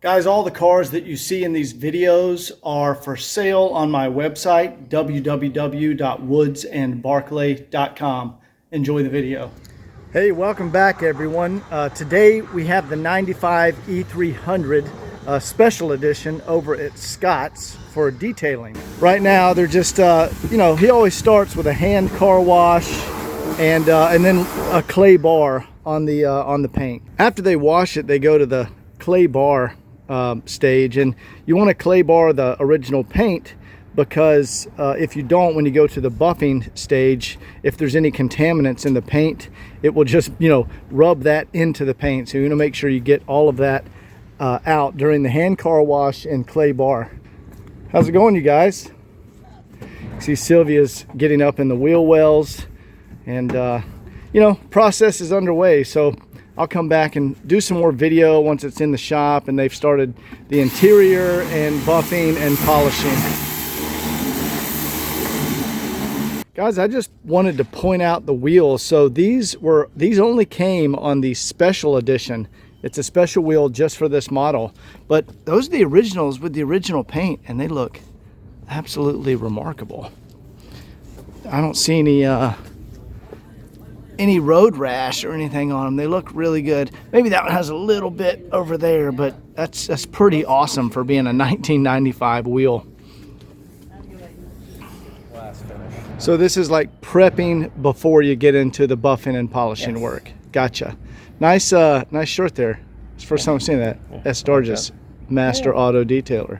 Guys, all the cars that you see in these videos are for sale on my website, www.woodsandbarclay.com. Enjoy the video. Hey, welcome back everyone. Today we have the 95 E300 special edition over at Scot's for detailing. Right now they're just, he always starts with a hand car wash and then a clay bar on the paint. After they wash it, they go to the clay bar stage, and you want to clay bar the original paint because if you don't, when you go to the buffing stage, if there's any contaminants in the paint, it will just rub that into the paint. So you want to make sure you get all of that out during the hand car wash and clay bar. How's it going, you guys? See Sylvia's getting up in the wheel wells, and process is underway. So I'll come back and do some more video once it's in the shop and they've started the interior and buffing and polishing. Guys, I just wanted to point out the wheels. So these only came on the special edition. It's a special wheel just for this model. But those are the originals with the original paint, and they look absolutely remarkable. I don't see any road rash or anything on them. They look really good. Maybe that one has a little bit over there, but that's pretty awesome for being a 1995 wheel. So this is like prepping before you get into the buffing and polishing work. Gotcha. Nice shirt there. It's the first time I've seen that. S. Dargis, Master Auto Detailer.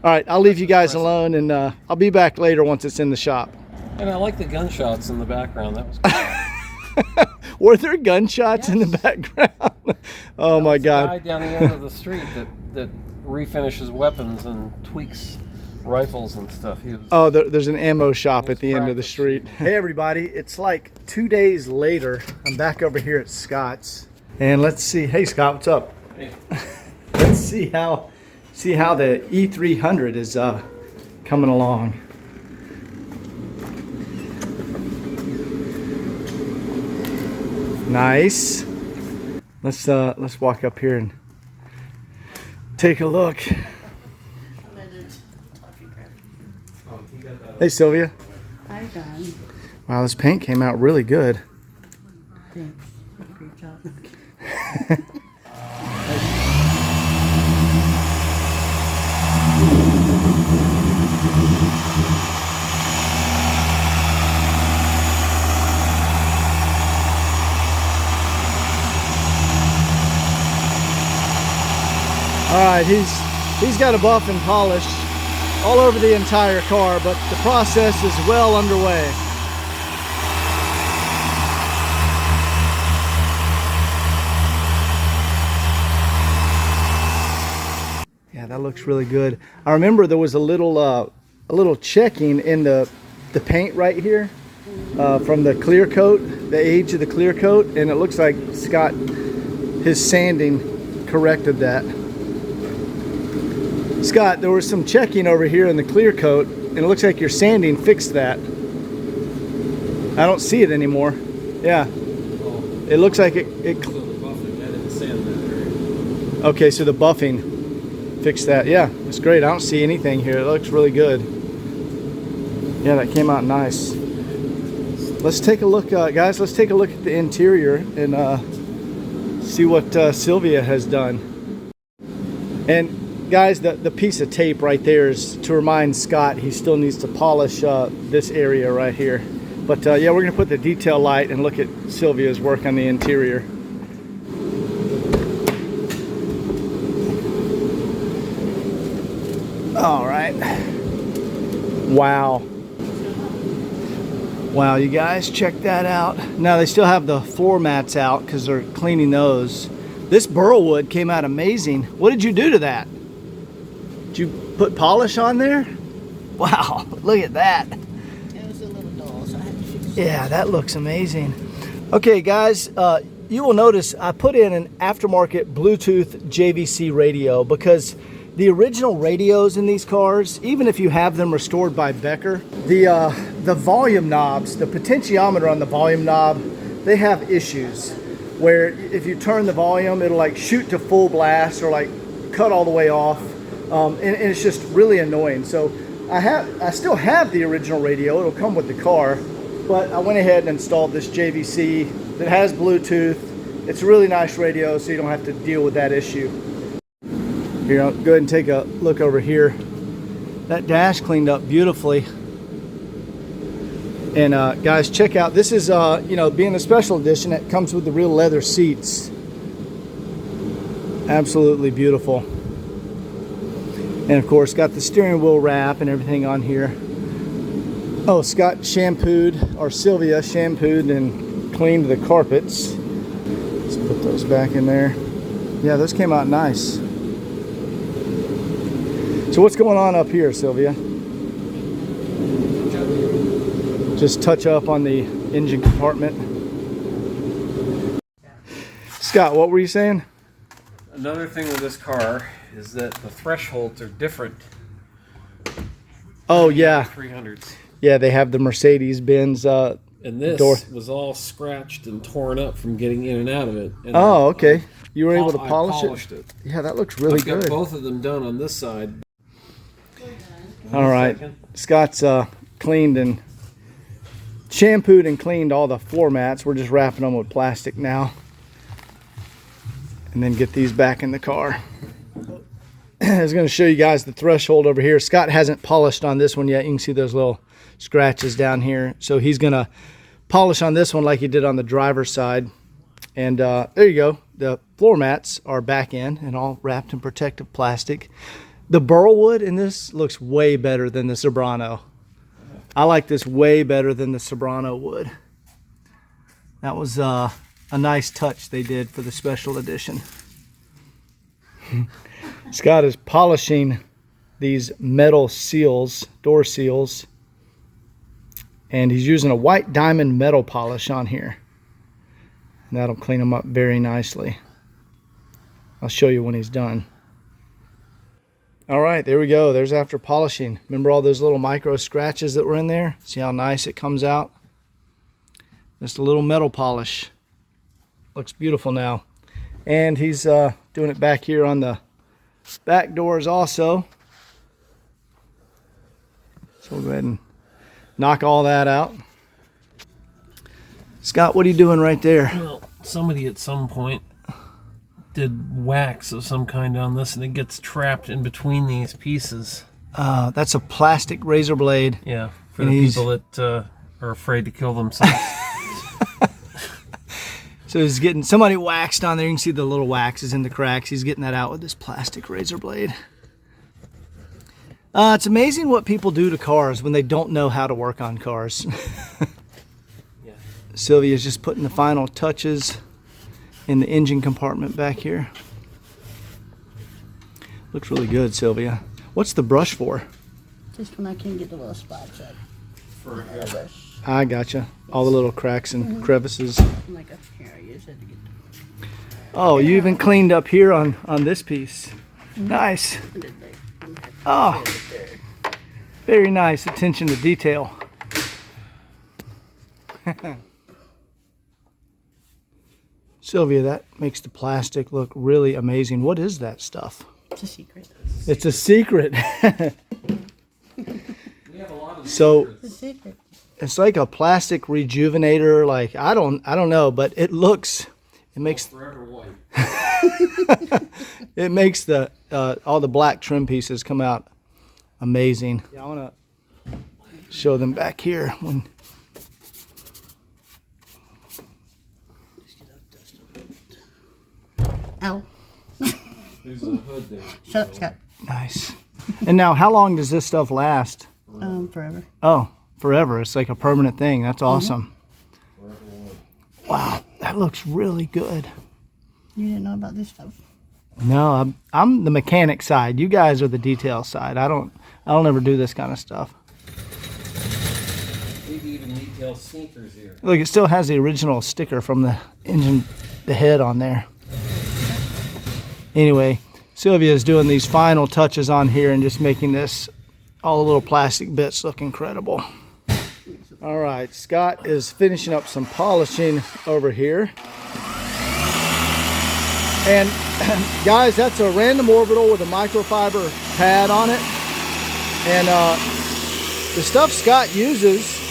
All right, I'll leave you guys alone, and I'll be back later once it's in the shop. And I like the gunshots in the background. That was cool. Were there gunshots in the background? Oh my God! Guy down the end of the street that refinishes weapons and tweaks rifles and stuff. There's an ammo shop at the end of the street. Hey everybody, it's like 2 days later. I'm back over here at Scot's, and let's see. Hey Scott, what's up? Hey. Let's see how the E300 is coming along. Nice. Let's walk up here and take a look. Hey Sylvia. Hi Don. Wow, this paint came out really good. Thanks. Great job. All right, he's got a buff and polish all over the entire car, but the process is well underway. Yeah, that looks really good. I remember there was a little checking in the paint right here from the clear coat, the age of the clear coat, and it looks like Scott, his sanding corrected that. Scott, there was some checking over here in the clear coat, and it looks like your sanding fixed that. I don't see it anymore. Yeah. It looks like it So the buffing, I didn't sand that area. Okay, so the buffing fixed that. Yeah, it's great. I don't see anything here. It looks really good. Yeah, that came out nice. Let's take a look, guys. Let's take a look at the interior and see what Sylvia has done. And guys, the piece of tape right there is to remind Scott he still needs to polish this area right here. But yeah, we're going to put the detail light and look at Sylvia's work on the interior. All right. Wow. Wow, you guys, check that out. Now they still have the floor mats out because they're cleaning those. This burl wood came out amazing. What did you do to that? Did you put polish on there? Wow, look at that. It was a little dull, so I had to fix it. Yeah, that looks amazing. Okay, guys, you will notice I put in an aftermarket Bluetooth JVC radio because the original radios in these cars, even if you have them restored by Becker, the volume knobs, the potentiometer on the volume knob, they have issues where if you turn the volume, it'll like shoot to full blast or like cut all the way off, and it's just really annoying. So I still have the original radio. It'll come with the car, but I went ahead and installed this JVC that has Bluetooth. It's a really nice radio, so you don't have to deal with that issue. Here, I'll go ahead and take a look over here. That dash cleaned up beautifully. And guys, check out, this is, being a special edition, it comes with the real leather seats. Absolutely beautiful. And of course, got the steering wheel wrap and everything on here. Oh, Scott shampooed, or Sylvia shampooed and cleaned the carpets. Let's put those back in there. Yeah, those came out nice. So what's going on up here, Sylvia? Just touch up on the engine compartment. Scott, what were you saying? Another thing with this car is that the thresholds are different. Oh yeah, 300s. Yeah, they have the Mercedes-Benz And this door. was all scratched and torn up from getting in and out of it. And Oh, okay. You were able to I polish polished it. Yeah, that looks really I've got good. both of them done on this side. All right, Scott's cleaned and shampooed and cleaned all the floor mats. We're just wrapping them with plastic now, and then get these back in the car. I was going to show you guys the threshold over here. Scott hasn't polished on this one yet. You can see those little scratches down here. So he's going to polish on this one like he did on the driver's side. And there you go. The floor mats are back in and all wrapped in protective plastic. The burl wood in this looks way better than the Sobrano. I like this way better than the Sobrano wood. That was a nice touch they did for the special edition. Scott is polishing these metal seals, door seals, and he's using a white diamond metal polish on here. And that'll clean them up very nicely. I'll show you when he's done. All right, there we go. There's after polishing. Remember all those little micro scratches that were in there? See how nice it comes out? Just a little metal polish. Looks beautiful now. And he's doing it back here on the back doors also. So we'll go ahead and knock all that out. Scott, what are you doing right there? Well, somebody at some point did wax of some kind on this, and it gets trapped in between these pieces. That's a plastic razor blade. Yeah, for the people that are afraid to kill themselves. So he's getting somebody waxed on there. You can see the little waxes in the cracks. He's getting that out with this plastic razor blade. It's amazing what people do to cars when they don't know how to work on cars. Yeah. Sylvia's just putting the final touches in the engine compartment back here. Looks really good, Sylvia. What's the brush for? Just when I can't get the little spots up. For I gotcha. All the little cracks and crevices. Like up here, I use it to get Oh, you even cleaned up here on this piece. Nice. Oh, very nice attention to detail. Sylvia, that makes the plastic look really amazing. What is that stuff? It's a secret. It's a secret. We have a lot of So It's a secret. it's like a plastic rejuvenator. Like I don't know, but it makes forever white. it makes the all the black trim pieces come out amazing. Yeah, I want to show them back here when. Ow. There's a hood there. Shut up, Scott. Nice. And now, how long does this stuff last? Forever. Oh, forever. It's like a permanent thing. That's awesome. Forever white. Wow, that looks really good. You didn't know about this stuff. No, I'm the mechanic side. You guys are the detail side. I don't ever do this kind of stuff. Maybe even detail sneakers here. Look, it still has the original sticker from the engine, the head on there. Anyway, Sylvia is doing these final touches on here and just making this, all the little plastic bits look incredible. All right, Scott is finishing up some polishing over here. And guys, that's a random orbital with a microfiber pad on it. And the stuff Scott uses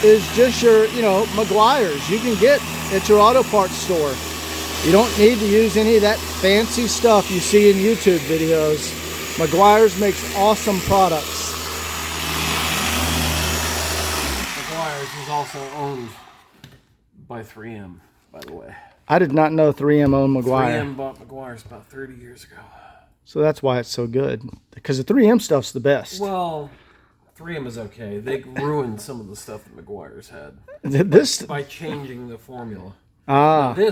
is just your, Meguiar's you can get at your auto parts store. You don't need to use any of that fancy stuff you see in YouTube videos. Meguiar's makes awesome products. Meguiar's is also owned by 3M, by the way. I did not know 3M owned Meguiar. 3M bought Meguiar's about 30 years ago. So that's why it's so good. Because the 3M stuff's the best. Well, 3M is okay. They ruined some of the stuff that Meguiar's had by changing the formula. Ah. Now,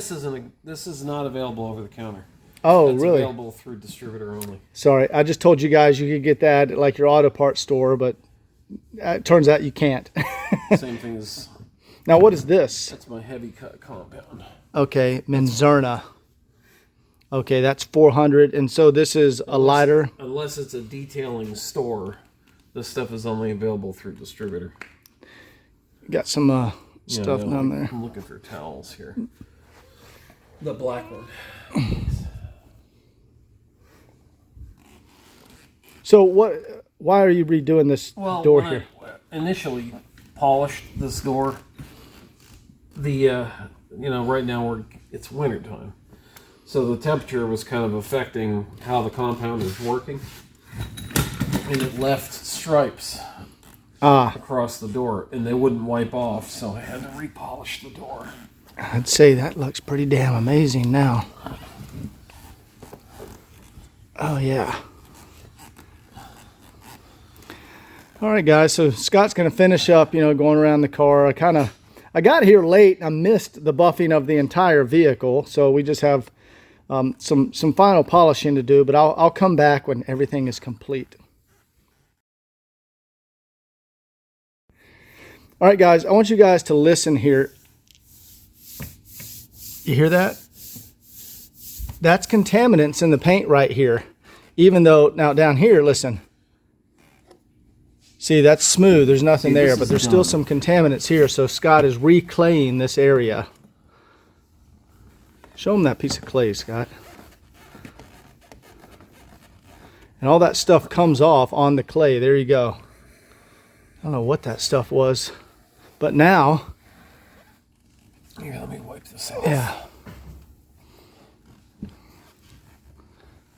this is not available over the counter. Oh, it's really? Available through distributor only. Sorry, I just told you guys you could get that at like your auto parts store, but it turns out you can't. Same thing as... Now, what is this? That's my heavy cut compound. Okay, Menzerna. Okay, that's 400, and so this is a lighter. Unless it's a detailing store, this stuff is only available through distributor. Got some stuff down there. I'm looking for towels here. The black one. So why are you redoing this door here? I initially polished this door. Right now it's winter time. So the temperature was kind of affecting how the compound is working. And it left stripes across the door, and they wouldn't wipe off, so I had to repolish the door. I'd say that looks pretty damn amazing now. Oh, yeah. All right, guys, so Scott's going to finish up, going around the car. I got here late and I missed the buffing of the entire vehicle, so we just have some final polishing to do, but I'll come back when everything is complete. All right, guys, I want you guys to listen here. You hear that? That's contaminants in the paint right here. Even though, now down here, listen. See, that's smooth. There's nothing there, but there's still some contaminants here. So Scott is reclaying this area. Show him that piece of clay, Scott. And all that stuff comes off on the clay. There you go. I don't know what that stuff was. But now... Here, let me wipe this off. Yeah.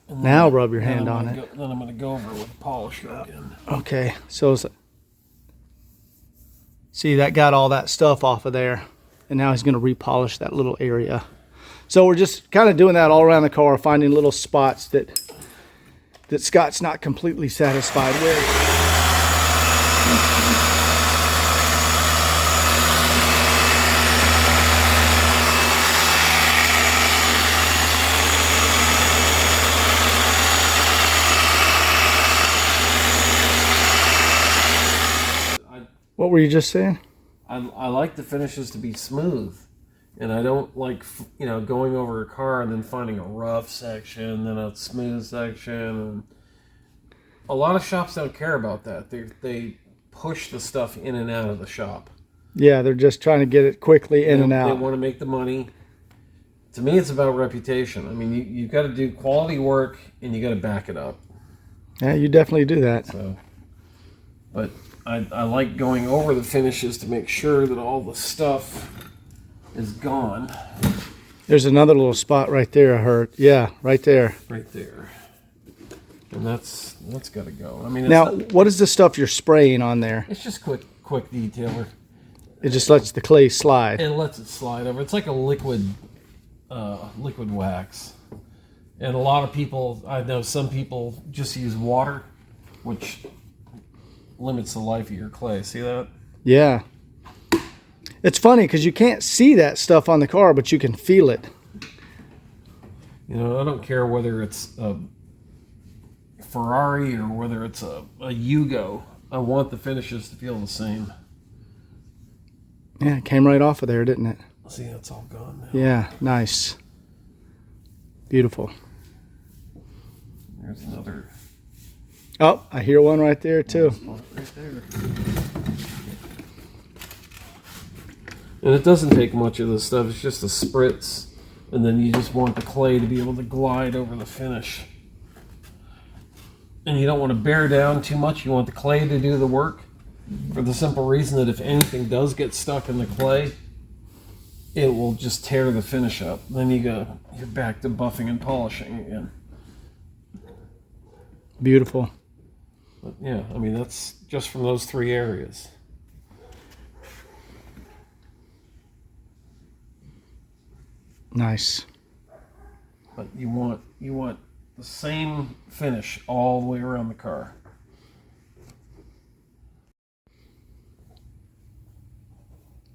Now rub your hand on it. Then I'm going to go over it with polisher again. Okay, so see, that got all that stuff off of there, and now he's going to repolish that little area. So we're just kind of doing that all around the car, finding little spots that Scott's not completely satisfied with. What were you just saying? I like the finishes to be smooth, and I don't like going over a car and then finding a rough section, then a smooth section. And a lot of shops don't care about that. They push the stuff in and out of the shop. Yeah, they're just trying to get it quickly in and out. They want to make the money. To me, it's about reputation. I mean, you've got to do quality work, and you got to back it up. Yeah, you definitely do that. So, but I like going over the finishes to make sure that all the stuff is gone. There's another little spot right there, I heard. Yeah, right there. Right there. And that's got to go. I mean, now, what is the stuff you're spraying on there? It's just quick detailer. It just lets the clay slide. It lets it slide over. It's like a liquid wax. And a lot of people, I know some people just use water, which limits the life of your clay. See that? Yeah. It's funny because you can't see that stuff on the car, but you can feel it. I don't care whether it's a Ferrari or whether it's a Yugo. I want the finishes to feel the same. Yeah, it came right off of there, didn't it? See, that's all gone now. Yeah, nice. Beautiful. There's another. Oh, I hear one right there too. Right there. And it doesn't take much of this stuff. It's just a spritz And then you just want the clay to be able to glide over the finish. And you don't want to bear down too much. You want the clay to do the work, for the simple reason that if anything does get stuck in the clay, it will just tear the finish up. Then you're back to buffing and polishing again. Beautiful. But yeah, I mean, that's just from those 3 areas. Nice. But you want the same finish all the way around the car.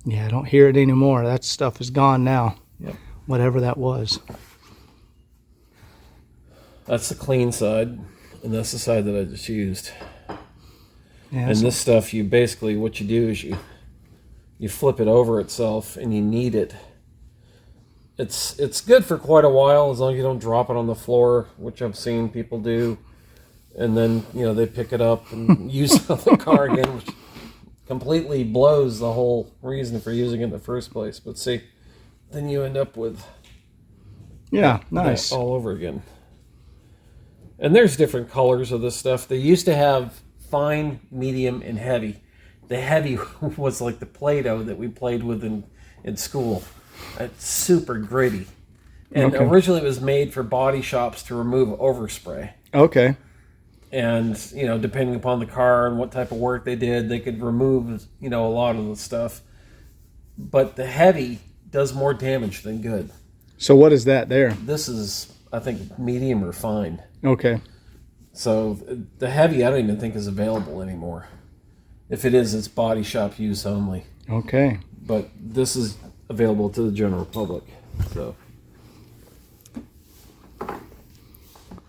Yeah, I don't hear it anymore. That stuff is gone now. Yep. Whatever that was. That's the clean side, and that's the side that I just used. Yeah, and this stuff, you basically, what you do is you flip it over itself and you knead it. It's good for quite a while as long as you don't drop it on the floor, which I've seen people do. And then, they pick it up and use it on the car again, which completely blows the whole reason for using it in the first place. But see, then you end up with nice all over again. And there's different colors of this stuff. They used to have fine, medium, and heavy. The heavy was like the Play-Doh that we played with in school. It's super gritty. And originally it was made for body shops to remove overspray. Okay. And, depending upon the car and what type of work they did, they could remove, a lot of the stuff. But the heavy does more damage than good. So what is that there? This is, I think, medium or fine. Okay. So the heavy, I don't even think is available anymore. If it is, it's body shop use only. Okay. But this is available to the general public. So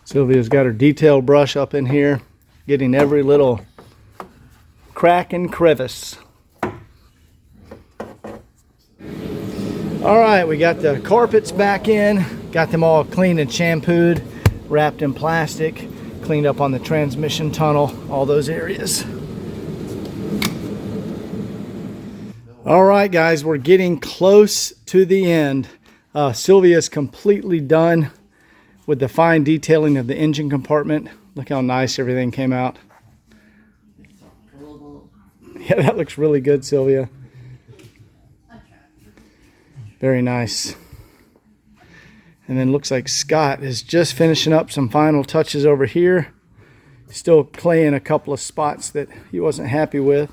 Sylvia's got her detail brush up in here, getting every little crack and crevice. All right, we got the carpets back in, got them all cleaned and shampooed, wrapped in plastic, cleaned up on the transmission tunnel, all those areas. All right, guys, we're getting close to the end. Sylvia's completely done with the fine detailing of the engine compartment. Look how nice everything came out. Yeah, that looks really good, Sylvia. Very nice. And then looks like Scott is just finishing up some final touches over here. Still claying a couple of spots that he wasn't happy with.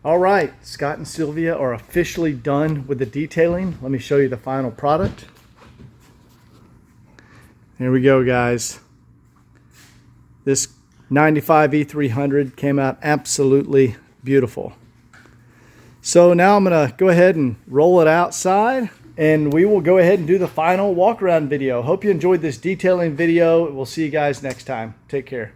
All right, Scott and Sylvia are officially done with the detailing. Let me show you the final product. Here we go, guys. This 95 E300 came out absolutely beautiful. So now I'm gonna go ahead and roll it outside, and we will go ahead and do the final walk around video. Hope you enjoyed this detailing video. We'll see you guys next time. Take care.